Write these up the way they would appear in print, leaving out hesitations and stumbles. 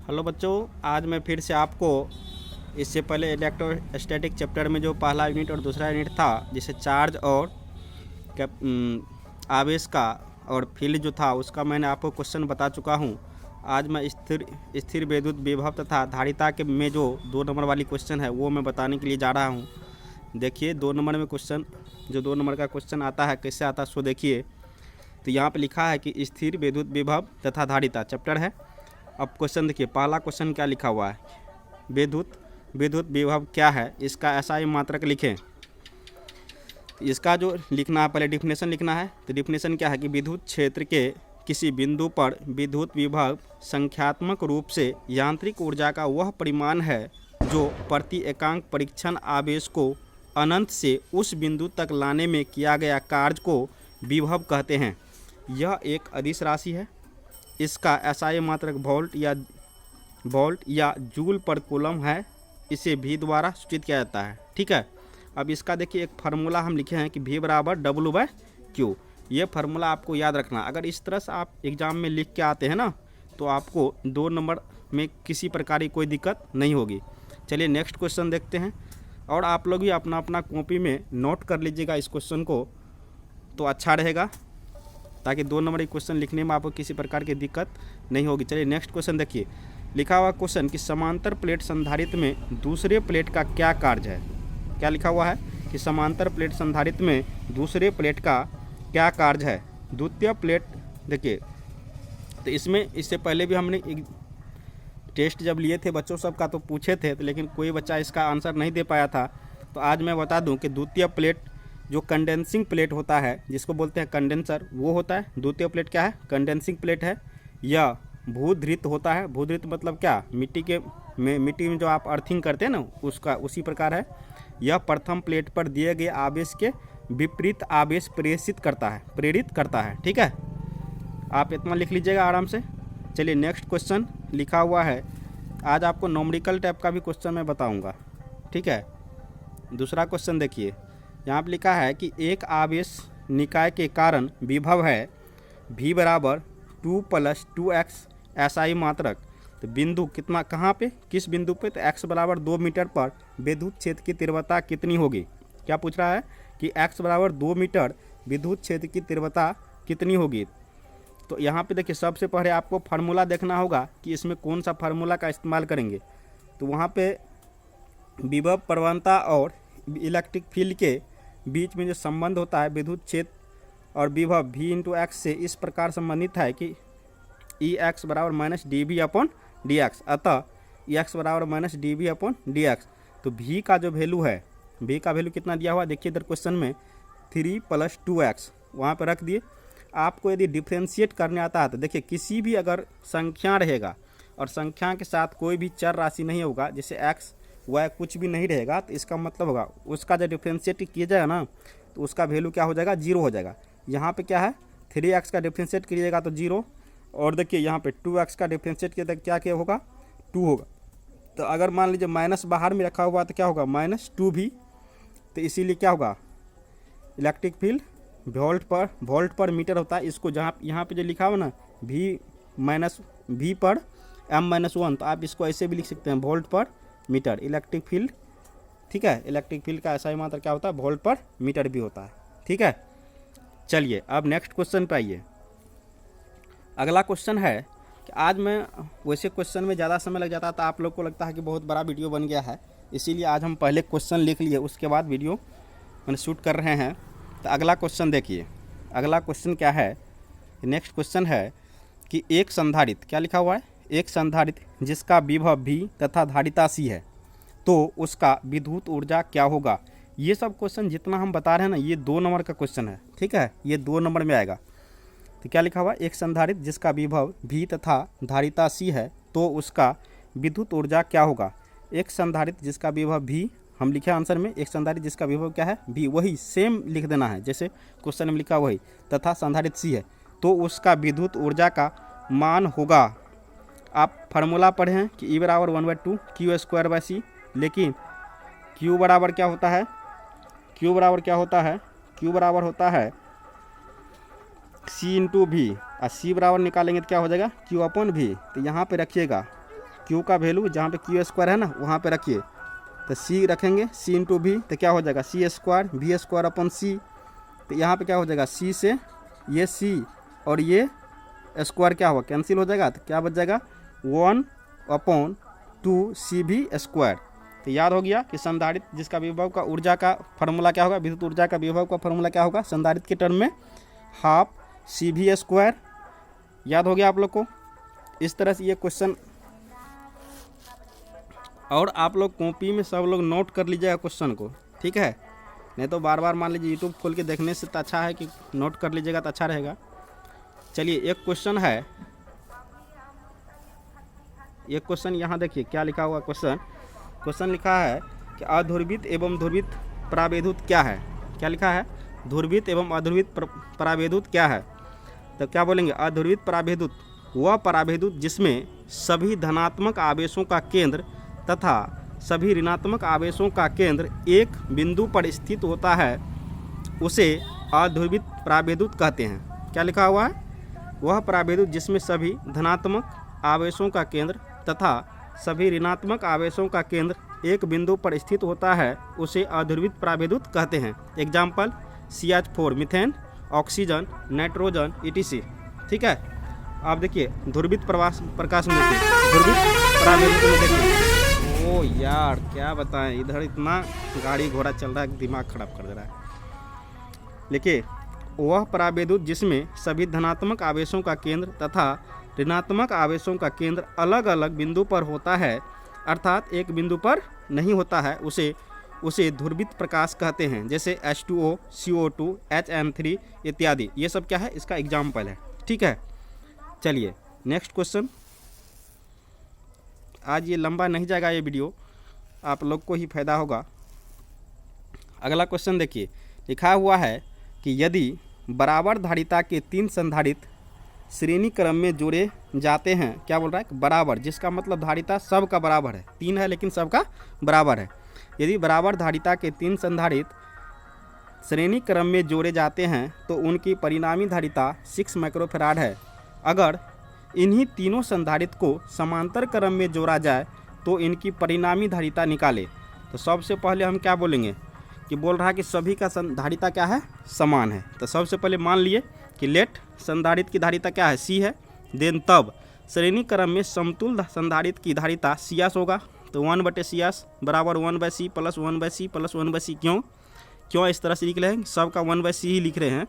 Hello बच्चों, आज मैं फिर से आपको इससे पहले इलेक्ट्रोस्टैटिक चैप्टर में जो पहला यूनिट और दूसरा यूनिट था, जिसे चार्ज और आवेश का और फील्ड जो था उसका मैंने आपको क्वेश्चन बता चुका हूं। आज मैं स्थिर विद्युत विभव तथा धारिता के में जो 2 नंबर वाली क्वेश्चन है वो मैं बताने के लिए जा रहा हूं। देखिए 2 नंबर में क्वेश्चन, जो 2 नंबर का क्वेश्चन आता है कैसे आता है सो देखिए। तो यहाँ पे लिखा है कि स्थिर विद्युत विभव तथा धारिता चैप्टर है। अब क्वेश्चन देखिए, पहला क्वेश्चन क्या लिखा हुआ है, विद्युत विभव क्या है, इसका SI मात्रक लिखें। इसका जो लिखना है, पहले डिफिनेशन लिखना है। तो डिफिनेशन क्या है कि विद्युत क्षेत्र के किसी बिंदु पर विद्युत विभव संख्यात्मक रूप से यांत्रिक ऊर्जा का वह परिमाण है जो प्रति एकांक परीक्षण आवेश को अनंत से उस बिंदु तक लाने में किया गया कार्य को विभव कहते हैं। यह एक अदिश राशि है। इसका SI मात्रक वोल्ट या जूल पर कूलम है। इसे V द्वारा सूचित किया जाता है। ठीक है, अब इसका देखिए एक फार्मूला हम लिखे हैं कि V बराबर W/Q। ये फार्मूला आपको याद रखना। अगर इस तरह से आप एग्ज़ाम में लिख के आते हैं ना, तो आपको 2 नंबर में किसी प्रकार की कोई दिक्कत नहीं होगी। चलिए नेक्स्ट क्वेश्चन देखते हैं, और आप लोग भी अपना अपना कॉपी में नोट कर लीजिएगा इस क्वेश्चन को, तो अच्छा रहेगा, ताकि 2 नंबर के क्वेश्चन लिखने में आपको किसी प्रकार की दिक्कत नहीं होगी। चलिए नेक्स्ट क्वेश्चन देखिए। लिखा हुआ क्वेश्चन कि समांतर प्लेट संधारित्र में दूसरे प्लेट का क्या कार्य है। क्या लिखा हुआ है कि समांतर प्लेट संधारित्र में दूसरे प्लेट का क्या कार्य है। द्वितीय प्लेट देखिए, तो इसमें इससे पहले भी हमने एक टेस्ट जब लिए थे बच्चों सबका तो पूछे थे, तो लेकिन कोई बच्चा इसका आंसर नहीं दे पाया था। तो आज मैं बता दूं कि द्वितीय प्लेट जो कंडेंसिंग प्लेट होता है, जिसको बोलते हैं कंडेंसर, वो होता है। द्वितीय प्लेट क्या है? कंडेंसिंग प्लेट है। यह भूधृत होता है। भूधृत मतलब क्या? मिट्टी में जो आप अर्थिंग करते हैं ना, उसका उसी प्रकार है। यह प्रथम प्लेट पर दिए गए आवेश के विपरीत आवेश प्रेरित करता है। ठीक है, आप इतना लिख लीजिएगा आराम से। चलिए नेक्स्ट क्वेश्चन लिखा हुआ है। आज आपको नॉमेरिकल टाइप का भी क्वेश्चन मैं बताऊँगा। ठीक है, दूसरा क्वेश्चन देखिए। यहाँ पर लिखा है कि एक आवेश निकाय के कारण विभव है V बराबर 2 + 2x SI मात्रक। तो बिंदु कितना, कहाँ पे, किस बिंदु पे? तो x बराबर 2 मीटर पर विद्युत क्षेत्र की तीव्रता कितनी होगी। क्या पूछ रहा है कि x बराबर 2 मीटर विद्युत क्षेत्र की तीव्रता कितनी होगी। तो यहाँ पे देखिए, सबसे पहले आपको फार्मूला देखना होगा कि इसमें कौन सा फार्मूला का इस्तेमाल करेंगे। तो वहाँ पे विभव प्रवणता और इलेक्ट्रिक फील्ड के बीच में जो संबंध होता है विद्युत क्षेत्र और विभव V/x से इस प्रकार संबंधित है कि Ex बराबर -dV/dx। अतः Ex बराबर -dV/dx। तो V का जो वैल्यू है, V का वैल्यू कितना दिया हुआ देखिए इधर क्वेश्चन में, 3 + 2x वहाँ पर रख दिए। आपको यदि डिफ्रेंशिएट करने आता है तो देखिए, किसी भी अगर संख्या रहेगा और संख्या के साथ कोई भी चर राशि नहीं होगा, जैसे x y कुछ भी नहीं रहेगा, तो इसका मतलब होगा उसका जब डिफ्रेंशिएट किया जाएगा ना, तो उसका वैल्यू क्या हो जाएगा? 0 हो जाएगा। यहाँ पे क्या है, 3x का डिफ्रेंशिएट कीजिएगा तो 0, और देखिए यहाँ पे 2x का डिफ्रेंशिएट किया तो क्या होगा? 2 होगा। तो अगर मान लीजिए माइनस बाहर में रखा हुआ तो क्या होगा? -2 भी। तो इसीलिए क्या होगा, इलेक्ट्रिक फील्ड वोल्ट पर मीटर होता है। इसको जहाँ यहाँ पे जो लिखा हुआ ना V पर m-1, तो आप इसको ऐसे भी लिख सकते हैं, वोल्ट पर मीटर इलेक्ट्रिक फील्ड। ठीक है, इलेक्ट्रिक फील्ड का SI मात्रक क्या होता है? वोल्ट पर मीटर भी होता है। ठीक है, चलिए अब नेक्स्ट क्वेश्चन पे आइए। अगला क्वेश्चन है कि आज मैं, वैसे क्वेश्चन में ज़्यादा समय लग जाता है तो आप लोग को लगता है कि बहुत बड़ा वीडियो बन गया है, इसीलिए आज हम पहले क्वेश्चन लिख लिए, उसके बाद वीडियो मैंने शूट कर रहे हैं। तो अगला क्वेश्चन देखिए। अगला क्वेश्चन क्या है, नेक्स्ट क्वेश्चन है कि एक संधारित्र, क्या लिखा हुआ है? एक संधारित्र जिसका विभव V तथा धारिता C है, तो उसका विद्युत ऊर्जा क्या होगा। ये सब क्वेश्चन जितना हम बता रहे हैं ना, ये 2 नंबर का क्वेश्चन है। ठीक है, ये 2 नंबर में आएगा। तो क्या लिखा हुआ? एक संधारित्र जिसका विभव V तथा धारिता C है, तो उसका विद्युत ऊर्जा क्या होगा। एक संधारित्र जिसका विभव V, हम लिखे आंसर में, एक संधारित्र जिसका विभव क्या है? V। वही सेम लिख देना है जैसे क्वेश्चन में लिखा वही, तथा संधारित्र C है, तो उसका विद्युत ऊर्जा का मान होगा। आप फार्मूला पढ़े हैं कि E बराबर 1/2 Q²/C, लेकिन Q बराबर क्या होता है? Q बराबर होता है C × V, और C बराबर निकालेंगे तो क्या हो जाएगा? Q/V। तो यहाँ पे रखिएगा क्यू का वैल्यू जहाँ पे क्यू स्क्वायर है ना वहाँ पे रखिए, तो सी रखेंगे, सी इंटू वी, तो क्या हो जाएगा सी स्क्वायर वी स्क्वायर अपन सी। तो यहाँ पे क्या हो जाएगा सी से ये सी और ये स्क्वायर क्या हुआ कैंसिल हो जाएगा, तो क्या बच जाएगा 1/2 सी वी स्क्वायर। तो याद हो गया कि संधारित्र जिसका विभव का ऊर्जा का फार्मूला क्या होगा, विद्युत ऊर्जा का विभव का फार्मूला क्या होगा संधारित्र के टर्म में, हाफ सी वी स्क्वायर। याद हो गया आप लोग को। इस तरह से ये क्वेश्चन, और आप लोग कॉपी में सब लोग नोट कर लीजिएगा क्वेश्चन को, ठीक है, नहीं तो बार बार मान लीजिए यूट्यूब खोल के देखने से तो अच्छा है कि नोट कर लीजिएगा तो अच्छा रहेगा। चलिए एक क्वेश्चन है, एक क्वेश्चन यहाँ देखिए क्या लिखा हुआ क्वेश्चन लिखा है कि अध्रुवित एवं ध्रुवित परावैद्युत क्या है। क्या लिखा है, ध्रुवित एवं अध्रुवित परावैद्युत क्या है। तो क्या बोलेंगे, अध्रुवित परावैद्युत वह परावैद्युत जिसमें सभी धनात्मक आवेशों का केंद्र तथा सभी ऋणात्मक आवेशों का केंद्र एक बिंदु पर स्थित होता है उसे अध्रुवित परावैद्युत कहते हैं। क्या लिखा हुआ है, वह परावैद्युत जिसमें सभी धनात्मक आवेशों का केंद्र तथा सभी ऋणात्मक आवेशों का केंद्र एक बिंदु पर स्थित होता है उसे अध्रुवित परावैद्युत कहते हैं। Example CH4 methane, oxygen, nitrogen ETC। ठीक है, आप देखिए ध्रुवित प्रकाश में देखिए, ध्रुवित परावैद्युत में देखिए। ओ यार क्या बताएं, इधर इतना गाड़ी घोड़ा चल रहा है दिमाग खराब कर दे रहा है। देखिए वह परावैद्युत जिसमें सभी धनात्मक आवेशों का केंद्र तथा ऋणात्मक आवेशों का केंद्र अलग अलग बिंदु पर होता है, अर्थात एक बिंदु पर नहीं होता है, उसे ध्रुवित प्रकाश कहते हैं। जैसे H2O, CO2, HN3 इत्यादि, ये सब क्या है इसका एग्जाम्पल है। ठीक है, चलिए नेक्स्ट क्वेश्चन। आज ये लंबा नहीं जाएगा ये वीडियो, आप लोग को ही फायदा होगा। अगला क्वेश्चन देखिए, लिखा हुआ है कि यदि बराबर धारिता के 3 संधारित्र श्रेणी क्रम में जोड़े जाते हैं, क्या बोल रहा है बराबर, जिसका मतलब धारिता सबका बराबर है, 3 है लेकिन सबका बराबर है। यदि बराबर धारिता के 3 संधारित्र श्रेणी क्रम में जोड़े जाते हैं तो उनकी परिणामी धारिता 6 माइक्रोफैराड है। अगर इन्हीं तीनों संधारित्र को समांतर क्रम में जोड़ा जाए तो इनकी परिणामी धारिता निकालें। तो सबसे पहले हम क्या बोलेंगे कि बोल रहा है कि सभी का धारिता क्या है समान है। तो सबसे पहले मान लिए कि लेट संधारित्र की धारिता क्या है C है, देन तब श्रेणी क्रम में समतुल्य संधारित्र की धारिता CS होगा। तो 1/CS बराबर 1/C plus 1/C plus 1/C। क्यों इस तरह से लिख रहे हैं, सब का 1/C ही लिख रहे हैं,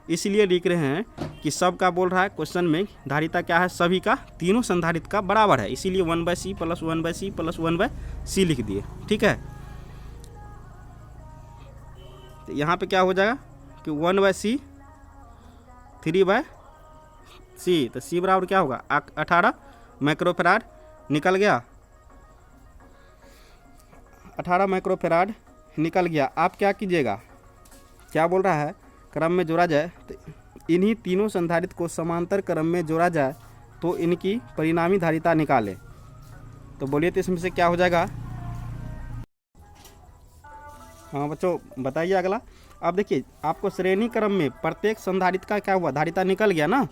इसलिए लिख रहे हैं कि सब का बोल रहा है क्वेश्चन में धारिता क्या है सभी का, तीनों संधारित्र का बराबर है, इसीलिए 1/C plus 1/C plus 1/C लिख दिए। ठीक है, तो यहाँ पे क्या हो जाएगा कि 1/C 3/C, तो C बराबर क्या होगा 18 माइक्रोफैराड निकल गया, 18 माइक्रोफैराड निकल गया। आप क्या कीजिएगा, क्या बोल रहा है क्रम में जोड़ा जाए तो इन्हीं तीनों संधारित्र को समांतर क्रम में जोड़ा जाए तो इनकी परिणामी धारिता निकालें। तो बोलिए तो इसमें से क्या हो जाएगा। हाँ बच्चों बताइए अगला। अब देखिए आपको श्रेणी क्रम में प्रत्येक संधारित्र का क्या हुआ धारिता निकल गया ना,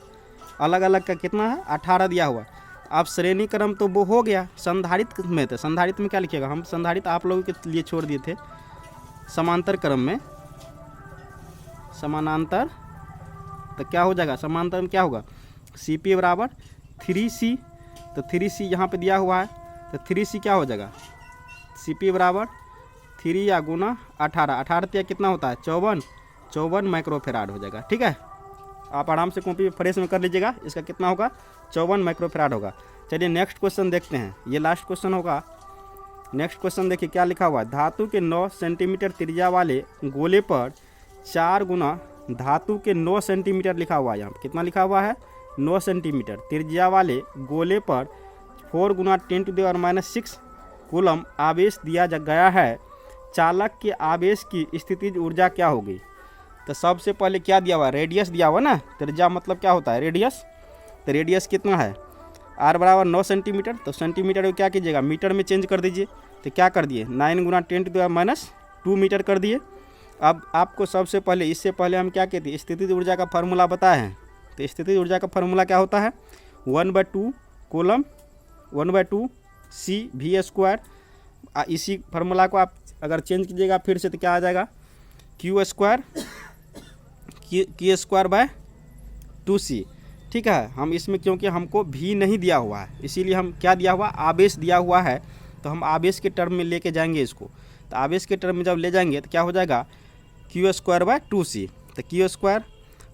अलग अलग का कितना है 18 दिया हुआ। अब श्रेणी क्रम तो वो हो गया, संधारित्र में तो संधारित्र में क्या लिखिएगा, हम संधारित्र आप लोगों के लिए छोड़ दिए थे। समांतर क्रम में समानांतर, तो क्या हो जाएगा समांतर में क्या होगा CP बराबर 3C। तो 3C यहाँ पे दिया हुआ है, तो 3C क्या हो जाएगा CP बराबर 3 या गुना 18, 18 कितना होता है 54 माइक्रोफैराड हो जाएगा। ठीक है, आप आराम से कॉपी फ्रेश में कर लीजिएगा, इसका कितना होगा 54 माइक्रोफैराड होगा। चलिए नेक्स्ट क्वेश्चन देखते हैं, ये लास्ट क्वेश्चन होगा। नेक्स्ट क्वेश्चन देखिए क्या लिखा हुआ है, धातु के 9 सेंटीमीटर त्रिज्या वाले गोले पर 4 गुना धातु के 9 सेंटीमीटर लिखा हुआ है, यहाँ कितना लिखा हुआ है 9 सेंटीमीटर त्रिज्या वाले गोले पर 4 गुना 10⁻⁻6 कूलम आवेश दिया गया है, चालक के आवेश की स्थितिज ऊर्जा क्या होगी। तो सबसे पहले क्या दिया हुआ रेडियस दिया हुआ ना, त्रिज्या मतलब क्या होता है रेडियस, तो रेडियस कितना है R बराबर 9 सेंटीमीटर, तो सेंटीमीटर को क्या कीजिएगा मीटर में चेंज कर दीजिए। तो क्या कर दिए 9 गुना 10⁻⁻2 मीटर कर दिए। अब आपको सबसे पहले इससे पहले हम क्या कहते हैं स्थितिज ऊर्जा का फार्मूला बताए हैं, तो स्थितिज ऊर्जा का फार्मूला क्या होता है 1/2 कूलम 1/2 सी वी स्क्वायर, इसी फार्मूला को आप अगर चेंज कीजिएगा फिर से तो क्या आ जाएगा, क्यू स्क्वायर बाय 2c। ठीक है, हम इसमें क्योंकि हमको भी नहीं दिया हुआ है इसीलिए हम क्या दिया हुआ, आवेश दिया हुआ है, तो हम आवेश के टर्म में लेके जाएंगे इसको। तो आवेश के टर्म में जब ले जाएंगे तो क्या हो जाएगा, क्यू स्क्वायर बाय 2c। तो क्यू स्क्वायर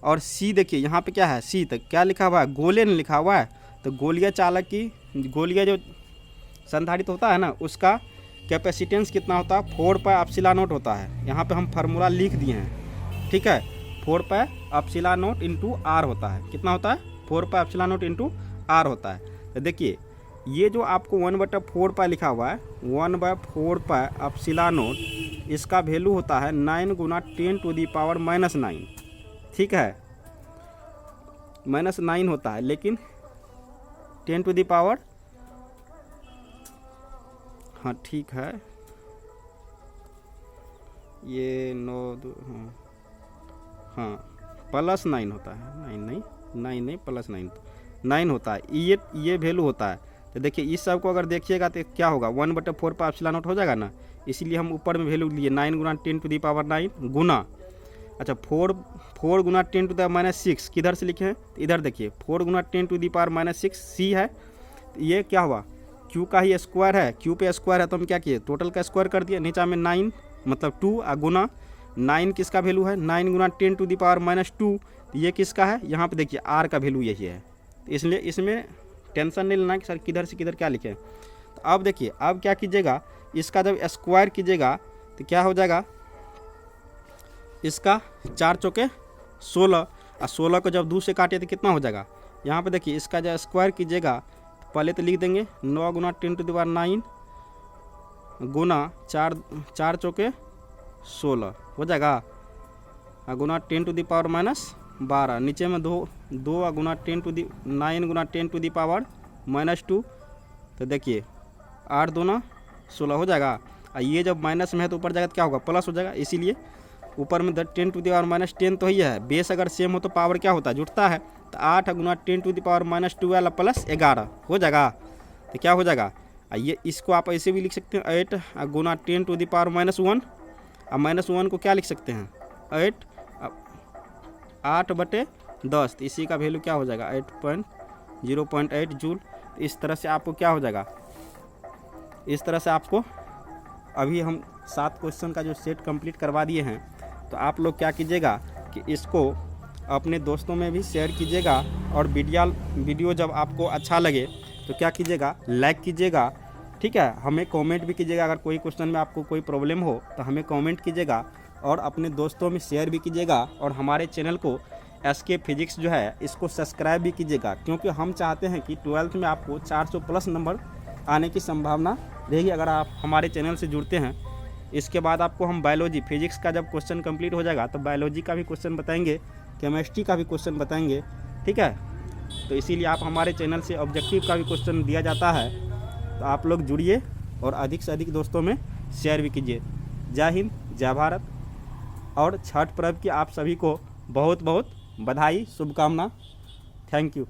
और c देखिए यहाँ पे क्या है, c तो क्या लिखा हुआ है, गोलेन लिखा हुआ है। तो गोलीय चालक की, गोलीय जो संधारित होता है ना, उसका कैपेसिटेंस कितना होता है, 4 पाई एप्सिलॉन नॉट होता है। यहाँ पे हम फार्मूला लिख दिए हैं। ठीक है, 4 pi epsilon not into R होता है। कितना होता है, 4 pi epsilon not into R होता है। तो देखिए ये जो आपको 1/4 पाई लिखा हुआ है, 1/4 पाई एप्सिलॉन नॉट, इसका वैल्यू होता है 9 गुना 10⁻⁻⁹। ठीक है, -9 होता है, लेकिन 10⁻, हाँ ठीक है, ये 9 हाँ +9 होता है, 9 नहीं +9 होता है, ये वैल्यू होता है। तो देखिए इस सब को अगर देखिएगा तो क्या होगा, 1/4 पाई एप्सिलॉन नॉट हो जाएगा ना, इसीलिए हम ऊपर में वैल्यू लिए 9 गुना 10⁻⁹ गुना, अच्छा 4 गुना 10⁻⁻⁶ किधर से लिखे हैं, इधर देखिए 4 गुना 10⁻⁻⁶ c है। तो ये क्या हुआ, क्यू का ही स्क्वायर है, क्यू पे स्क्वायर है तो हम क्या किए, टोटल का स्क्वायर कर दिए, नीचा में 9 मतलब 2 गुना 9 किसका वैल्यू है, 9 गुना 10⁻⁻²। तो ये किसका है, यहाँ पे देखिए आर का वैल्यू यही है। तो इसलिए इसमें टेंशन नहीं लेना कि सर किधर से किधर क्या लिखे। तो अब देखिए अब क्या कीजिएगा, इसका जब स्क्वायर कीजिएगा तो क्या हो जाएगा, इसका 4 चौके 16, और 16 को जब 2 से काटे तो कितना हो जाएगा, यहाँ पे देखिए इसका जब स्क्वायर कीजिएगा तो पहले तो लिख देंगे 9 गुना 10⁻⁹ गुना 4 चौके 16 हो जाएगा, गुना 10⁻⁻12, नीचे में 2 गुना 9 गुना 10⁻⁻²। तो देखिए 8 दूना 16 हो जाएगा, और ये जब माइनस में है तो ऊपर जाएगा तो क्या होगा, प्लस हो जाएगा, इसीलिए ऊपर में 10⁻⁻10 तो ही है, बेस अगर सेम हो तो पावर क्या होता है, जुटता है। तो 8 गुना 10⁻⁻12 प्लस 11 हो जाएगा। तो क्या हो जाएगा, ये इसको आप ऐसे भी लिख सकते हैं 8 गुना 10⁻⁻1, और -1 को क्या लिख सकते हैं 8/10। तो इसी का वैल्यू क्या हो जाएगा 0.8 जूल। तो इस तरह से आपको क्या हो जाएगा, इस तरह से आपको अभी हम 7 क्वेश्चन का जो सेट कंप्लीट करवा दिए हैं। तो आप लोग क्या कीजिएगा कि इसको अपने दोस्तों में भी शेयर कीजिएगा, और वीडियो जब आपको अच्छा लगे तो क्या कीजिएगा, लाइक कीजिएगा। ठीक है, हमें कमेंट भी कीजिएगा, अगर कोई क्वेश्चन में आपको कोई प्रॉब्लम हो तो हमें कमेंट कीजिएगा, और अपने दोस्तों में शेयर भी कीजिएगा, और हमारे चैनल को SK फिजिक्स जो है इसको सब्सक्राइब भी कीजिएगा, क्योंकि हम चाहते हैं कि 12th में आपको 400+ नंबर आने की संभावना रहेगी अगर आप हमारे चैनल से जुड़ते हैं। इसके बाद आपको हम बायोलॉजी फिजिक्स का जब क्वेश्चन कंप्लीट हो जाएगा तो बायोलॉजी का भी क्वेश्चन बताएंगे, केमिस्ट्री का भी क्वेश्चन बताएंगे। ठीक है, तो इसीलिए आप हमारे चैनल से ऑब्जेक्टिव का भी क्वेश्चन दिया जाता है। तो आप लोग जुड़िए और अधिक से अधिक दोस्तों में शेयर भी कीजिए। जय हिंद, जय भारत, और छठ पर्व की आप सभी को बहुत बहुत बधाई, शुभकामना। Thank you.